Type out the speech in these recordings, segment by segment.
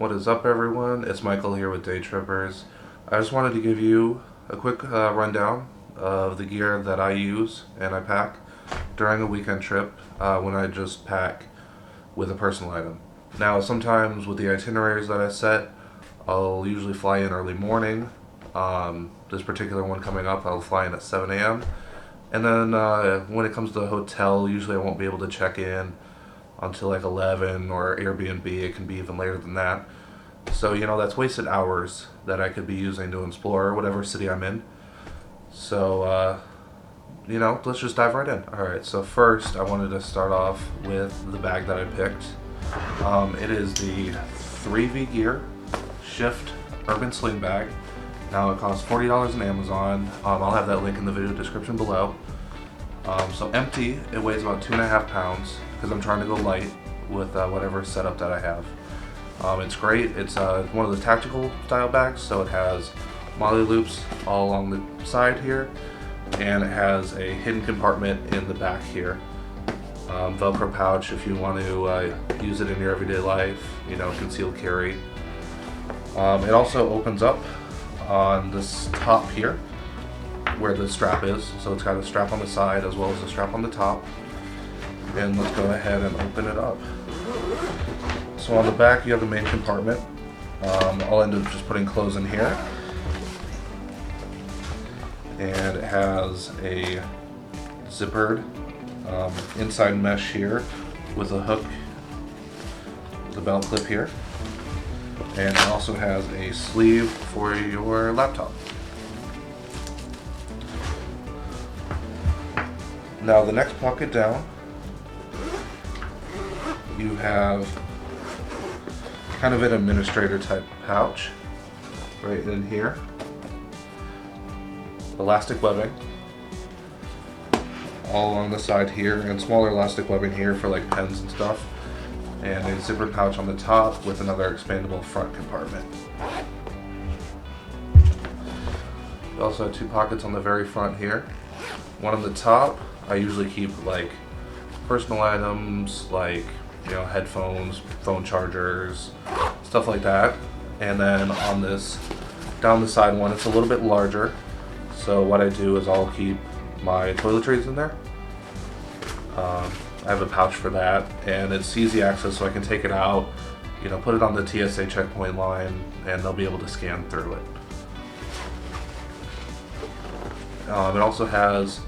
What is up, everyone? It's Michael here with Day Trippers. I just wanted to give you a quick rundown of the gear that I use and I pack during a weekend trip when I just pack with a personal item. Now, sometimes with the itineraries that I set, I'll usually fly in early morning. This particular one coming up, I'll fly in at 7 a.m. And then when it comes to the hotel, usually I won't be able to check in until like 11, or Airbnb, it can be even later than that. So, that's wasted hours that I could be using to explore whatever city I'm in. So, let's just dive right in. Alright, so first I wanted to start off with the bag that I picked. It is the 3V Gear Shift Urban Sling bag. Now it costs $40 on Amazon. I'll have that link in the video description below. So empty, it weighs about 2.5 pounds because I'm trying to go light with whatever setup that I have. It's great. It's one of the tactical style bags, so it has MOLLE loops all along the side here, and it has a hidden compartment in the back here. Velcro pouch if you want to use it in your everyday life, concealed carry. It also opens up on this top here where the strap is, so it's got a strap on the side as well as a strap on the top. And let's go ahead and open it up. So on the back you have the main compartment. I'll end up just putting clothes in here, and it has a zippered inside mesh here with a hook, the belt clip here, and it also has a sleeve for your laptop. Now the next pocket down, you have kind of an administrator type pouch right in here. Elastic webbing all along the side here, and smaller elastic webbing here for like pens and stuff, and a zipper pouch on the top with another expandable front compartment. You also have two pockets on the very front here. One on the top, I usually keep like personal items like headphones, phone chargers, stuff like that. And then on this down the side one, it's a little bit larger, so what I do is I'll keep my toiletries in there. I have a pouch for that, and it's easy access, so I can take it out, put it on the TSA checkpoint line, and they'll be able to scan through it. It also has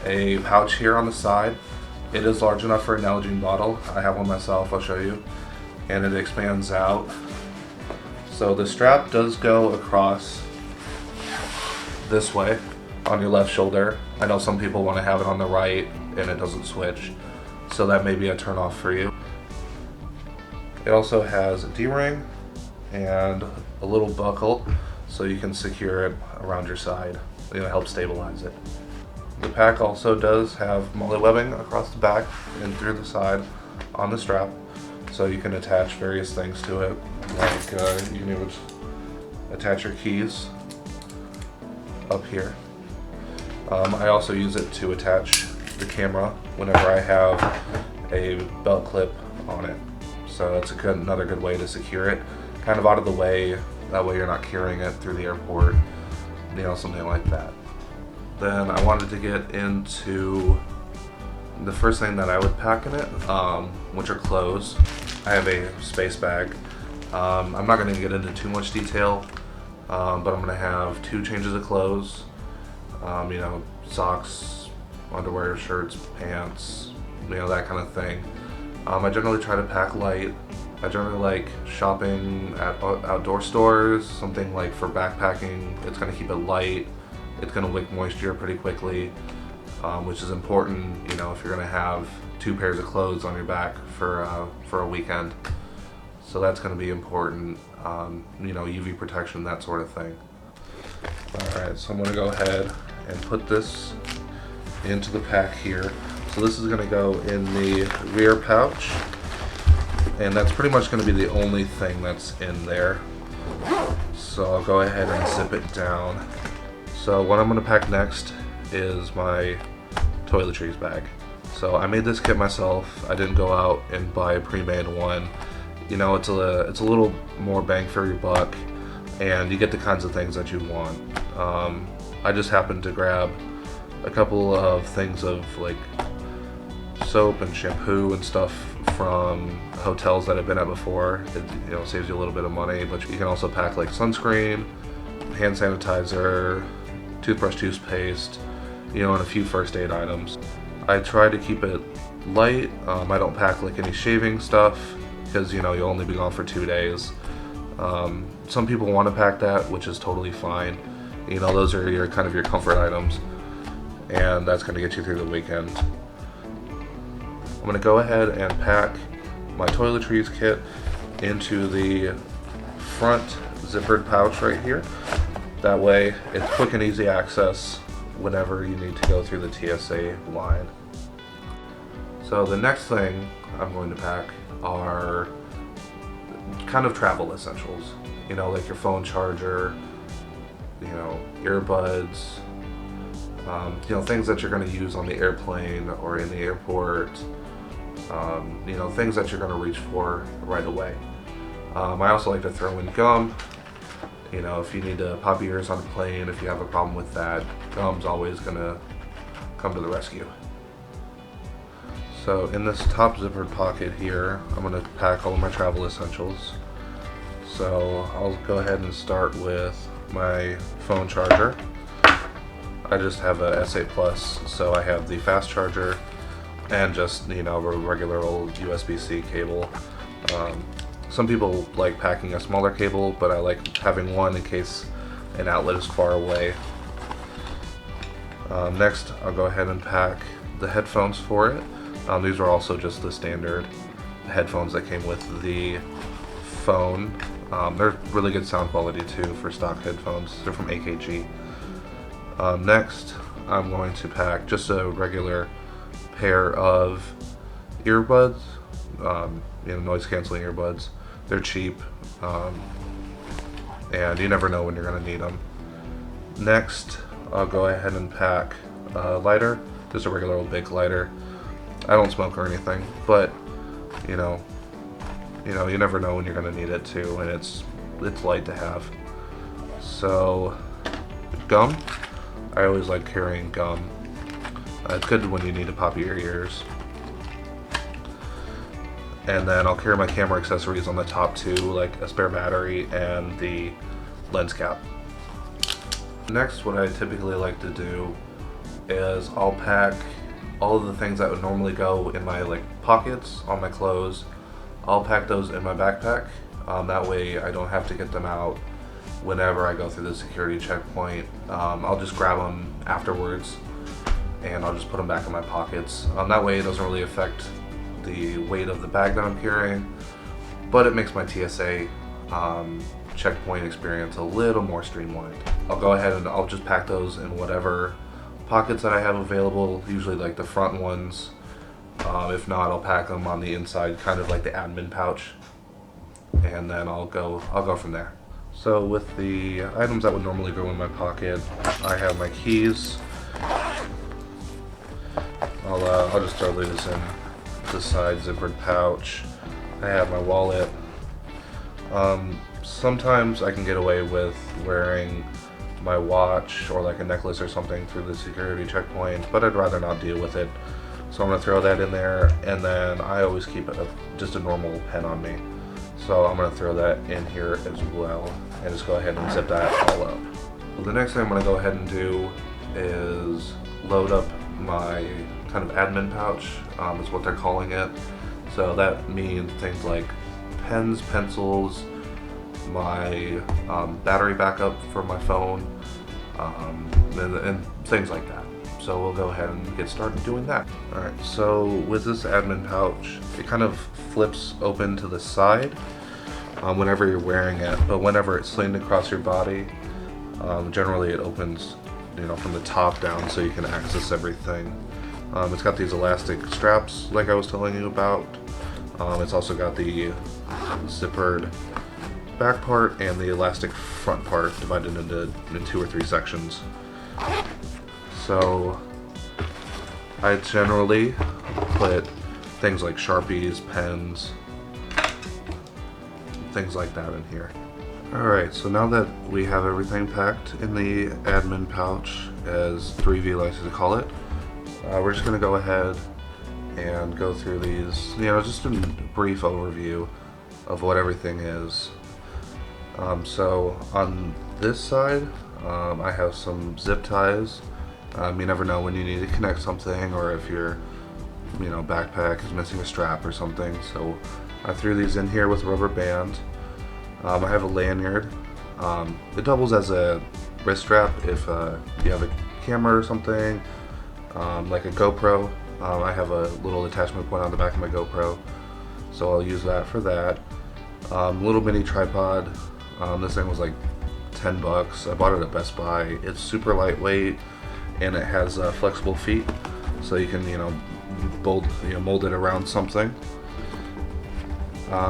a pouch here on the side. It is large enough for an Nalgene bottle. I have one myself, I'll show you. And it expands out. So the strap does go across this way on your left shoulder. I know some people want to have it on the right and it doesn't switch, so that may be a turn off for you. It also has a D-ring and a little buckle so you can secure it around your side, help stabilize it. The pack also does have MOLLE webbing across the back and through the side on the strap, so you can attach various things to it, like you can even attach your keys up here. I also use it to attach the camera whenever I have a belt clip on it, so it's another good way to secure it, kind of out of the way, that way you're not carrying it through the airport, something like that. Then I wanted to get into the first thing that I would pack in it, which are clothes. I have a space bag. I'm not going to get into too much detail, but I'm going to have 2 changes of clothes, socks, underwear, shirts, pants, that kind of thing. I generally try to pack light. I generally like shopping at outdoor stores, something like for backpacking. It's going to keep it light. It's going to wick moisture pretty quickly, which is important, if you're going to have 2 pairs of clothes on your back for a weekend. So that's going to be important, UV protection, that sort of thing. Alright, so I'm going to go ahead and put this into the pack here. So this is going to go in the rear pouch, and that's pretty much going to be the only thing that's in there. So I'll go ahead and zip it down. So what I'm going to pack next is my toiletries bag. So I made this kit myself. I didn't go out and buy a pre-made one. You know, it's a little more bang for your buck, and you get the kinds of things that you want. I just happened to grab a couple of things of like soap and shampoo and stuff from hotels that I've been at before. It, you know, saves you a little bit of money, but you can also pack like sunscreen, hand sanitizer, toothbrush, toothpaste, you know, and a few first aid items. I try to keep it light. I don't pack like any shaving stuff because, you know, you'll only be gone for 2 days. Some people want to pack that, which is totally fine. You know, those are your kind of your comfort items, and that's going to get you through the weekend. I'm going to go ahead and pack my toiletries kit into the front zippered pouch right here. That way it's quick and easy access whenever you need to go through the TSA line. So the next thing I'm going to pack are kind of travel essentials. You know, like your phone charger, you know, earbuds, you know, things that you're going to use on the airplane or in the airport, you know, things that you're going to reach for right away. I also like to throw in gum. You know, if you need to pop your ears on a plane, if you have a problem with that, gum's always going to come to the rescue. So in this top zippered pocket here, I'm going to pack all of my travel essentials. So I'll go ahead and start with my phone charger. I just have a S8 Plus, so I have the fast charger and just, you know, a regular old USB-C cable. Some people like packing a smaller cable, but I like having one in case an outlet is far away. Next, I'll go ahead and pack the headphones for it. These are also just the standard headphones that came with the phone. They're really good sound quality too for stock headphones. They're from AKG. Next, I'm going to pack just a regular pair of earbuds, you know, noise canceling earbuds. They're cheap, and you never know when you're going to need them. Next, I'll go ahead and pack a lighter, just a regular old big lighter. I don't smoke or anything, but you know, you never know when you're going to need it too, and it's light to have. So, gum. I always like carrying gum. It's good when you need to pop your ears. And then I'll carry my camera accessories on the top too, like a spare battery and the lens cap. Next, what I typically like to do is I'll pack all of the things that would normally go in my like pockets on my clothes. I'll pack those in my backpack. That way I don't have to get them out whenever I go through the security checkpoint. I'll just grab them afterwards and I'll just put them back in my pockets. That way it doesn't really affect the weight of the bag that I'm carrying, but it makes my TSA checkpoint experience a little more streamlined. I'll go ahead and I'll just pack those in whatever pockets that I have available, usually like the front ones. If not, I'll pack them on the inside, kind of like the admin pouch, and then I'll go from there. So with the items that would normally go in my pocket, I have my keys. I'll just throw these in the side zippered pouch. I have my wallet. Sometimes I can get away with wearing my watch or like a necklace or something through the security checkpoint, but I'd rather not deal with it. So I'm going to throw that in there, and then I always keep just a normal pen on me. So I'm going to throw that in here as well, and just go ahead and zip that all up. Well, the next thing I'm going to go ahead and do is load up my kind of admin pouch, is what they're calling it. So that means things like pens, pencils, my battery backup for my phone, and things like that. So we'll go ahead and get started doing that. Alright, so with this admin pouch, it kind of flips open to the side whenever you're wearing it, but whenever it's slinged across your body, generally it opens, you know, from the top down so you can access everything. It's got these elastic straps like I was telling you about. It's also got the zippered back part and the elastic front part divided into 2 or 3 sections. So I generally put things like Sharpies, pens, things like that in here. Alright, so now that we have everything packed in the admin pouch, as 3V likes to call it, we're just going to go ahead and go through these, just a brief overview of what everything is. So on this side, I have some zip ties. You never know when you need to connect something, or if your backpack is missing a strap or something. So I threw these in here with a rubber band. I have a lanyard. It doubles as a wrist strap if you have a camera or something, like a GoPro. I have a little attachment point on the back of my GoPro, so I'll use that for that. Little mini tripod. This thing was like $10. I bought it at Best Buy. It's super lightweight and it has flexible feet, so you can mold it around something.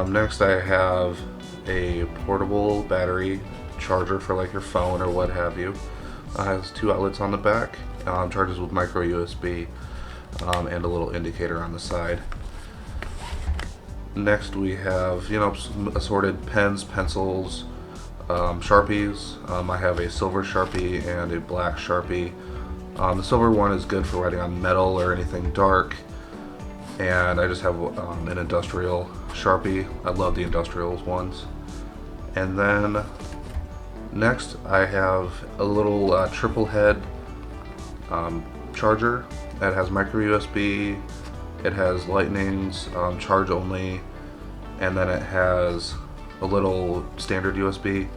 Next, I have a portable battery charger for like your phone or what have you. It has 2 outlets on the back. Charges with micro USB and a little indicator on the side. Next, we have some assorted pens, pencils, Sharpies. I have a silver Sharpie and a black Sharpie. The silver one is good for writing on metal or anything dark, and I just have an industrial Sharpie. I love the industrial ones. And then next I have a little triple head charger that has micro USB, it has lightnings, charge only, and then it has a little standard USB.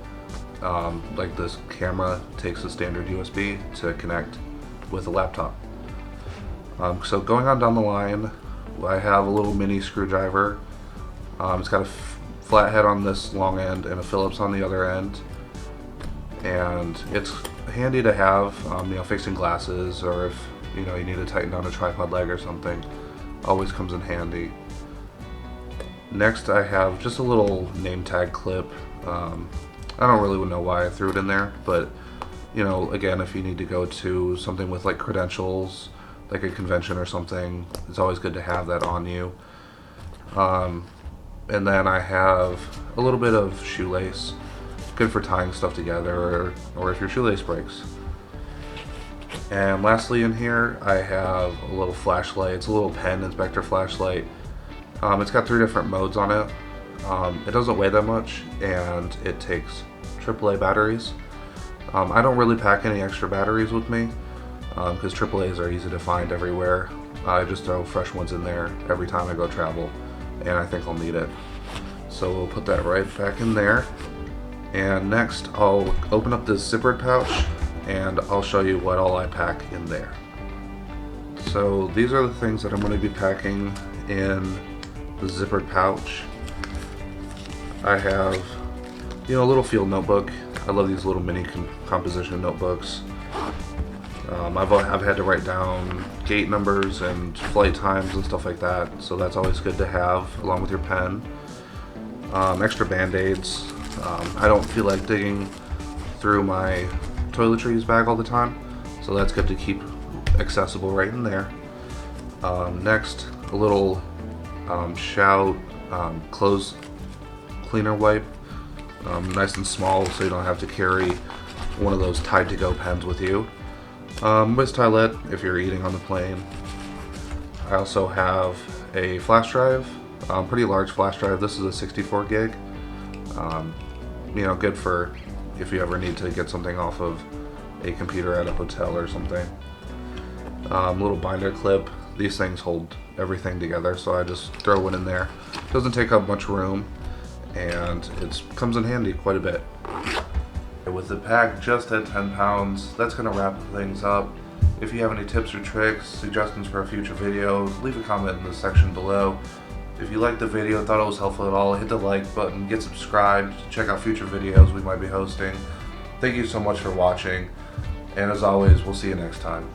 Like this camera takes a standard USB to connect with a laptop. So going on down the line, I have a little mini screwdriver. It's got a flat head on this long end and a Phillips on the other end, and it's handy to have fixing glasses, or if you need to tighten down a tripod leg or something. Always comes in handy. Next, I have just a little name tag clip. I don't really know why I threw it in there, but again, if you need to go to something with like credentials, like a convention or something, it's always good to have that on you. And then I have a little bit of shoelace, good for tying stuff together, or if your shoelace breaks. And lastly in here, I have a little flashlight. It's a little pen inspector flashlight. It's got 3 different modes on it. It doesn't weigh that much, and it takes AAA batteries. I don't really pack any extra batteries with me, because AAAs are easy to find everywhere. I just throw fresh ones in there every time I go travel, and I think I'll need it. So we'll put that right back in there. And next, I'll open up this zippered pouch, and I'll show you what all I pack in there. So these are the things that I'm going to be packing in the zippered pouch. I have, a little field notebook. I love these little mini composition notebooks. I've had to write down gate numbers and flight times and stuff like that, so that's always good to have along with your pen. Extra band-aids. I don't feel like digging through my toiletries bag all the time, so that's good to keep accessible right in there. Next, a little Shout clothes cleaner wipe, nice and small, so you don't have to carry one of those Tide to Go pens with you. With stylet if you're eating on the plane. I also have a flash drive, pretty large flash drive. This is a 64 gig. Good for if you ever need to get something off of a computer at a hotel or something. Little binder clip. These things hold everything together, so I just throw one in there. Doesn't take up much room, and it comes in handy quite a bit. With the pack just at 10 pounds, that's going to wrap things up. If you have any tips or tricks, suggestions for future videos, leave a comment in the section below. If you liked the video, thought it was helpful at all, hit the like button, get subscribed, check out future videos we might be hosting. Thank you so much for watching, and as always, we'll see you next time.